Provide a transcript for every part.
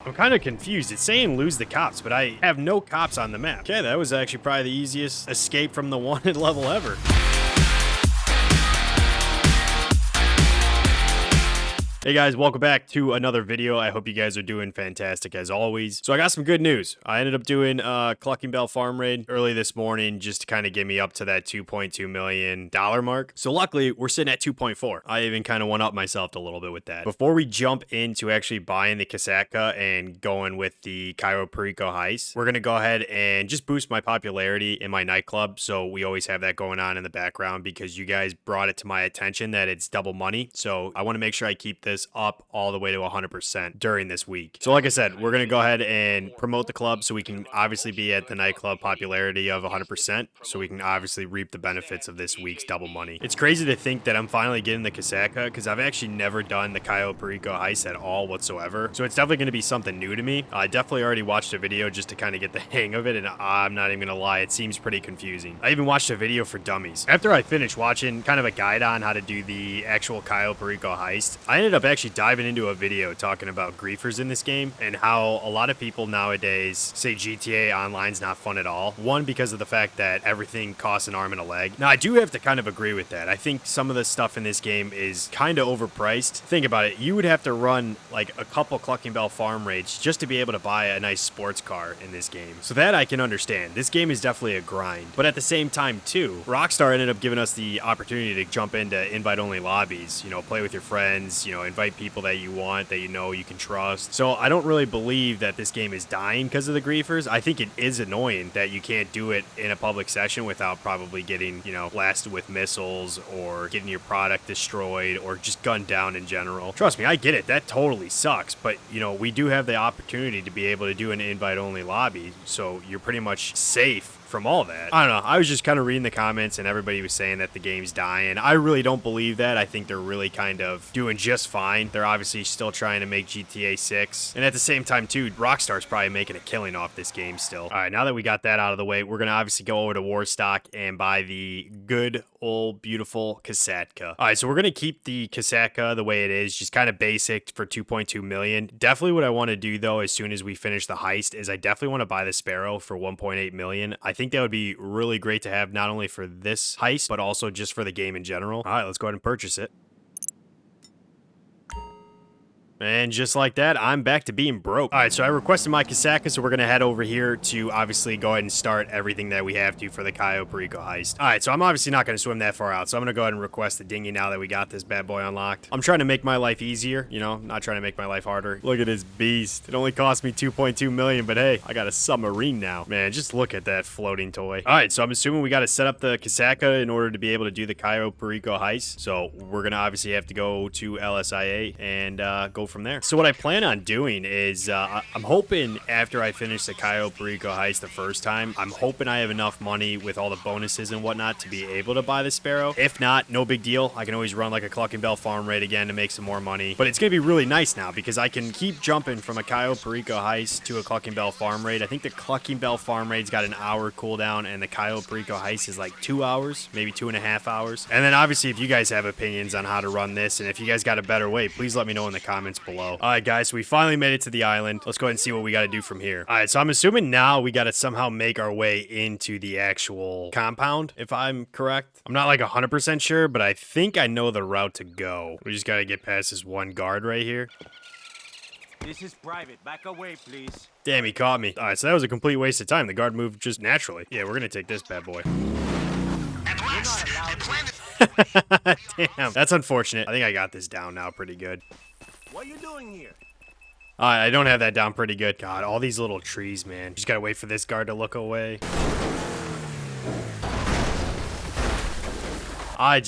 I'm kind of confused. It's saying lose the cops, but I have no cops on the map. Okay, that was actually probably the easiest escape from the wanted level ever. Hey guys, welcome back to another video. I hope you guys are doing fantastic as always. So I got some good news. I ended up doing a Clucking Bell farm raid early this morning just to kind of get me up to that $2.2 million mark. So luckily, we're sitting at 2.4. I even kind of went up myself a little bit with that. Before we jump into actually buying the Casaca and going with the Cayo Perico Heist, we're going to go ahead and just boost my popularity in my nightclub. So we always have that going on in the background because you guys brought it to my attention that it's double money. So I want to make sure I keep this up all the way to 100% during this week. So like I said, we're going to go ahead and promote the club so we can obviously be at the nightclub popularity of 100%, so we can obviously reap the benefits of this week's double money. It's crazy to think that I'm finally getting the Casaca because I've actually never done the Cayo Perico Heist at all whatsoever. So it's definitely going to be something new to me. I definitely already watched a video just to kind of get the hang of it, and I'm not even going to lie, it seems pretty confusing. I even watched a video for dummies. After I finished watching kind of a guide on how to do the actual Cayo Perico Heist, I ended up actually diving into a video talking about griefers in this game and how a lot of people nowadays say GTA Online's not fun at all. One, because of the fact that everything costs an arm and a leg. Now, I do have to kind of agree with that. I think some of the stuff in this game is kind of overpriced. Think about it. You would have to run like a couple Clucking Bell farm raids just to be able to buy a nice sports car in this game. So that I can understand. This game is definitely a grind. But at the same time, too, Rockstar ended up giving us the opportunity to jump into invite-only lobbies, you know, play with your friends, you know, invite people that you want, that you know you can trust. So I don't really believe that this game is dying because of the griefers. I think it is annoying that you can't do it in a public session without probably getting, you know, blasted with missiles or getting your product destroyed or just gunned down in general. Trust me, I get it. That totally sucks. But, you know, we do have the opportunity to be able to do an invite-only lobby, so you're pretty much safe from all that. I don't know. I was just kind of reading the comments and everybody was saying that the game's dying. I really don't believe that. I think they're really kind of doing just fine. They're obviously still trying to make GTA 6. And at the same time, too, Rockstar's probably making a killing off this game still. All right, now that we got that out of the way, we're going to obviously go over to Warstock and buy the good old beautiful Casaca. All right, so we're going to keep the Casaca the way it is, just kind of basic for 2.2 million. Definitely what I want to do, though, as soon as we finish the heist is I definitely want to buy the Sparrow for 1.8 million. I think that would be really great to have not only for this heist, but also just for the game in general. All right, let's go ahead and purchase it. And just like that, I'm back to being broke. All right, so I requested my Casaca, so we're going to head over here to obviously go ahead and start everything that we have to for the Cayo Perico Heist. All right, so I'm obviously not going to swim that far out, so I'm going to go ahead and request the dinghy now that we got this bad boy unlocked. I'm trying to make my life easier, you know, not trying to make my life harder. Look at this beast. It only cost me 2.2 million, but hey, I got a submarine now. Man, just look at that floating toy. All right, so I'm assuming we got to set up the Casaca in order to be able to do the Cayo Perico Heist. So we're going to obviously have to go to LSIA and go from there. So what I plan on doing is I'm hoping after I finish the Cayo Perico Heist the first time, I'm hoping I have enough money with all the bonuses and whatnot to be able to buy the Sparrow. If not, no big deal. I can always run like a Clucking Bell farm raid again to make some more money. But it's going to be really nice now because I can keep jumping from a Cayo Perico Heist to a Clucking Bell farm raid. I think the Clucking Bell farm raid's got an hour cooldown and the Cayo Perico Heist is like 2 hours, maybe 2.5 hours. And then obviously if you guys have opinions on how to run this and if you guys got a better way, please let me know in the comments below. All right, guys, so we finally made it to the island. Let's go ahead and see what we got to do from here. All right, so I'm assuming now we got to somehow make our way into the actual compound, if I'm correct. I'm not like 100% sure, but I think I know the route to go. We just got to get past this one guard right here. This is private. Back away, please. Damn, he caught me. All right, so that was a complete waste of time. The guard moved just naturally. Yeah, we're going to take this bad boy. Damn, that's unfortunate. I think I got this down now pretty good. What are you doing here? I don't have that down pretty good. God, all these little trees, man. Just gotta wait for this guard to look away. I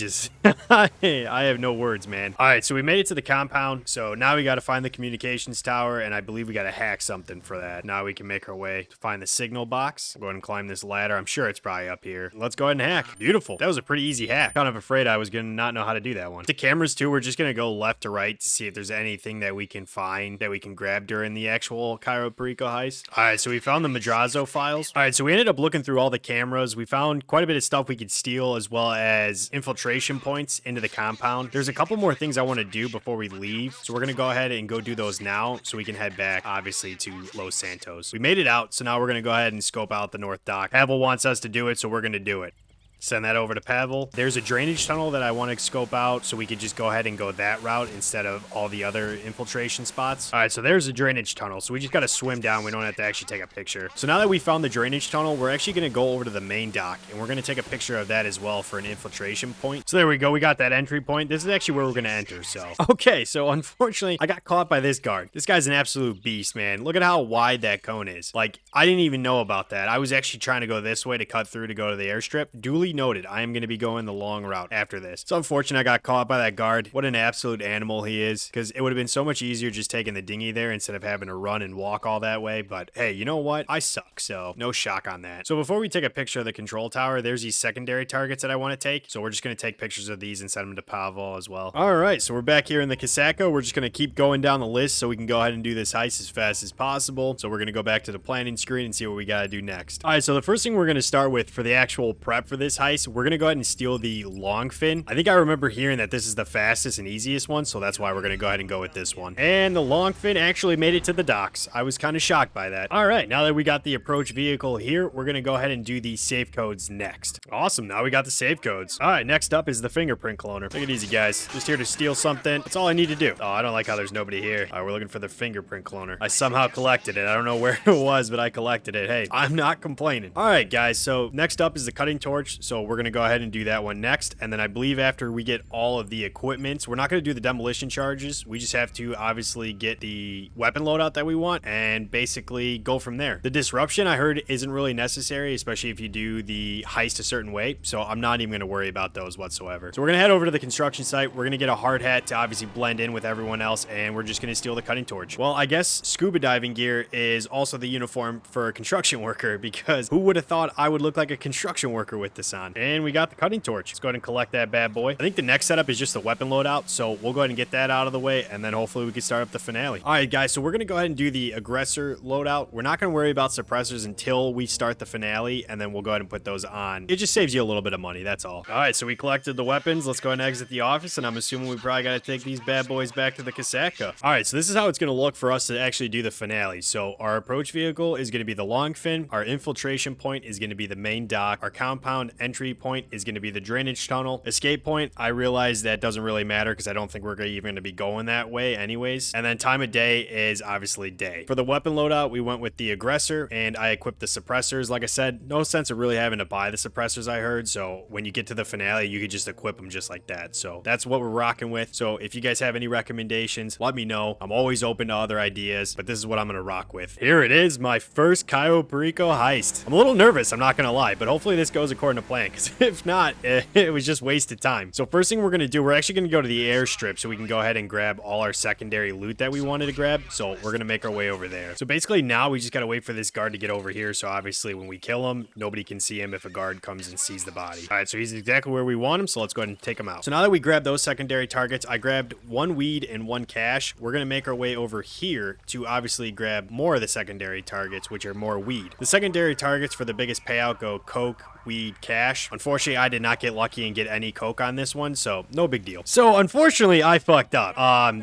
have no words, man. All right, so we made it to the compound. So now we got to find the communications tower, and I believe we got to hack something for that. Now we can make our way to find the signal box. Go ahead and climb this ladder. I'm sure it's probably up here. Let's go ahead and hack. Beautiful. That was a pretty easy hack. Kind of afraid I was going to not know how to do that one. The cameras, too, we're just going to go left to right to see if there's anything that we can find that we can grab during the actual Cayo Perico heist. All right, so we found the Madrazo files. All right, so we ended up looking through all the cameras. We found quite a bit of stuff we could steal, as well as infiltration points into the compound. There's a couple more things I want to do before we leave, so we're gonna go ahead and go do those now so we can head back, obviously, to Los Santos. We made it out, so now we're gonna go ahead and scope out the North Dock. Pavel wants us to do it, so we're gonna do it. Send that over to Pavel. There's a drainage tunnel that I want to scope out, so we could just go ahead and go that route instead of all the other infiltration spots. All right, so there's a drainage tunnel, so we just got to swim down. We don't have to actually take a picture. So now that we found the drainage tunnel, we're actually going to go over to the main dock, and we're going to take a picture of that as well for an infiltration point. So there we go. We got that entry point. This is actually where we're going to enter, so. Okay, so unfortunately, I got caught by this guard. This guy's an absolute beast, man. Look at how wide that cone is. Like, I didn't even know about that. I was actually trying to go this way to cut through to go to the airstrip. Duly noted. I am going to be going the long route after this. It's unfortunate I got caught by that guard. What an absolute animal he is, because it would have been so much easier just taking the dinghy there instead of having to run and walk all that way. But hey, you know what? I suck, so no shock on that. So before we take a picture of the control tower, there's these secondary targets that I want to take. So we're just going to take pictures of these and send them to Pavel as well. All right, so we're back here in the Casaco. We're just going to keep going down the list so we can go ahead and do this heist as fast as possible. So we're going to go back to the planning screen and see what we got to do next. All right, so the first thing we're going to start with for the actual prep for this heist, we're going to go ahead and steal the long fin. I think I remember hearing that this is the fastest and easiest one, so that's why we're going to go ahead and go with this one. And the long fin actually made it to the docks. I was kind of shocked by that. All right, now that we got the approach vehicle here, we're going to go ahead and do the safe codes next. Awesome, now we got the safe codes. All right, next up is the fingerprint cloner. Take it easy, guys. Just here to steal something. That's all I need to do. Oh, I don't like how there's nobody here. All right, we're looking for the fingerprint cloner. I somehow collected it. I don't know where it was, but I collected it. Hey, I'm not complaining. All right, guys, so next up is the cutting torch. So we're going to go ahead and do that one next. And then I believe after we get all of the equipment, we're not going to do the demolition charges. We just have to obviously get the weapon loadout that we want and basically go from there. The disruption I heard isn't really necessary, especially if you do the heist a certain way. So I'm not even going to worry about those whatsoever. So we're going to head over to the construction site. We're going to get a hard hat to obviously blend in with everyone else. And we're just going to steal the cutting torch. Well, I guess scuba diving gear is also the uniform for a construction worker, because who would have thought I would look like a construction worker with this on? And we got the cutting torch. Let's go ahead and collect that bad boy. I think the next setup is just the weapon loadout, so we'll go ahead and get that out of the way, and then hopefully we can start up the finale. All right, guys, so we're going to go ahead and do the aggressor loadout. We're not going to worry about suppressors until we start the finale, and then we'll go ahead and put those on. It just saves you a little bit of money, that's all. All right, so we collected the weapons. Let's go ahead and exit the office, and I'm assuming we probably got to take these bad boys back to the Casaca. All right, so this is how it's going to look for us to actually do the finale. So our approach vehicle is going to be the long fin. Our infiltration point is going to be the main dock. Our compound entry point is going to be the drainage tunnel. Escape point, I realize that doesn't really matter because I don't think we're even going to be going that way anyways. And then time of day is obviously day. For the weapon loadout, we went with the aggressor, and I equipped the suppressors. Like I said, no sense of really having to buy the suppressors, I heard. So when you get to the finale, you could just equip them just like that. So that's what we're rocking with. So if you guys have any recommendations, let me know. I'm always open to other ideas, but this is what I'm going to rock with. Here it is, my first Cayo Perico heist. I'm a little nervous, I'm not going to lie, but hopefully this goes according to plan, because if not, it was just wasted time. So first thing we're going to do, we're actually going to go to the airstrip so we can go ahead and grab all our secondary loot that we wanted to grab. So we're going to make our way over there. So basically now we just got to wait for this guard to get over here. So obviously when we kill him, nobody can see him if a guard comes and sees the body. All right, so he's exactly where we want him. So let's go ahead and take him out. So now that we grabbed those secondary targets, I grabbed one weed and one cash. We're going to make our way over here to obviously grab more of the secondary targets, which are more weed. The secondary targets for the biggest payout go coke, weed, cash. Unfortunately, I did not get lucky and get any coke on this one, so no big deal. So unfortunately, I fucked up.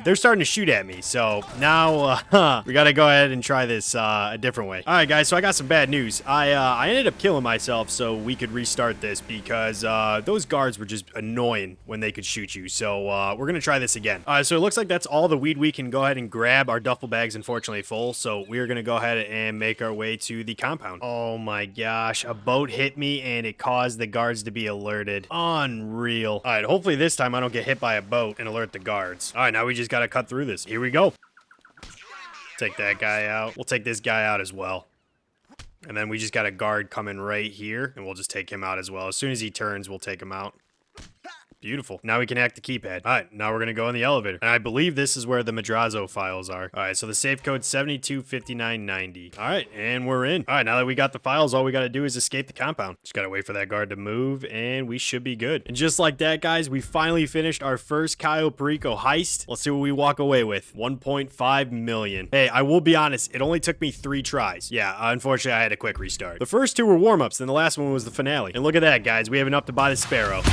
They're starting to shoot at me, so now we gotta go ahead and try this a different way. All right, guys, so I got some bad news. I ended up killing myself so we could restart this because those guards were just annoying when they could shoot you. So we're gonna try this again. All right, so it looks like that's all the weed we can go ahead and grab. Our duffel bag's unfortunately full, so we're gonna go ahead and make our way to the compound. Oh my gosh, a boat hit me and it caused the guards to be alerted. Unreal. All right, hopefully this time I don't get hit by a boat and alert the guards. All right, now we just got to cut through this. Here we go. Take that guy out. We'll take this guy out as well. And then we just got a guard coming right here, and we'll just take him out as well. As soon as he turns, we'll take him out. Beautiful. Now we can hack the keypad. All right, now we're going to go in the elevator. And I believe this is where the Madrazo files are. All right, so the safe code 725990. All right, and we're in. All right, now that we got the files, all we got to do is escape the compound. Just got to wait for that guard to move, and we should be good. And just like that, guys, we finally finished our first Cayo Perico heist. Let's see what we walk away with. 1.5 million. Hey, I will be honest, it only took me 3 tries. Yeah, unfortunately, I had a quick restart. The first 2 were warm-ups, then the last one was the finale. And look at that, guys. We have enough to buy the Sparrow.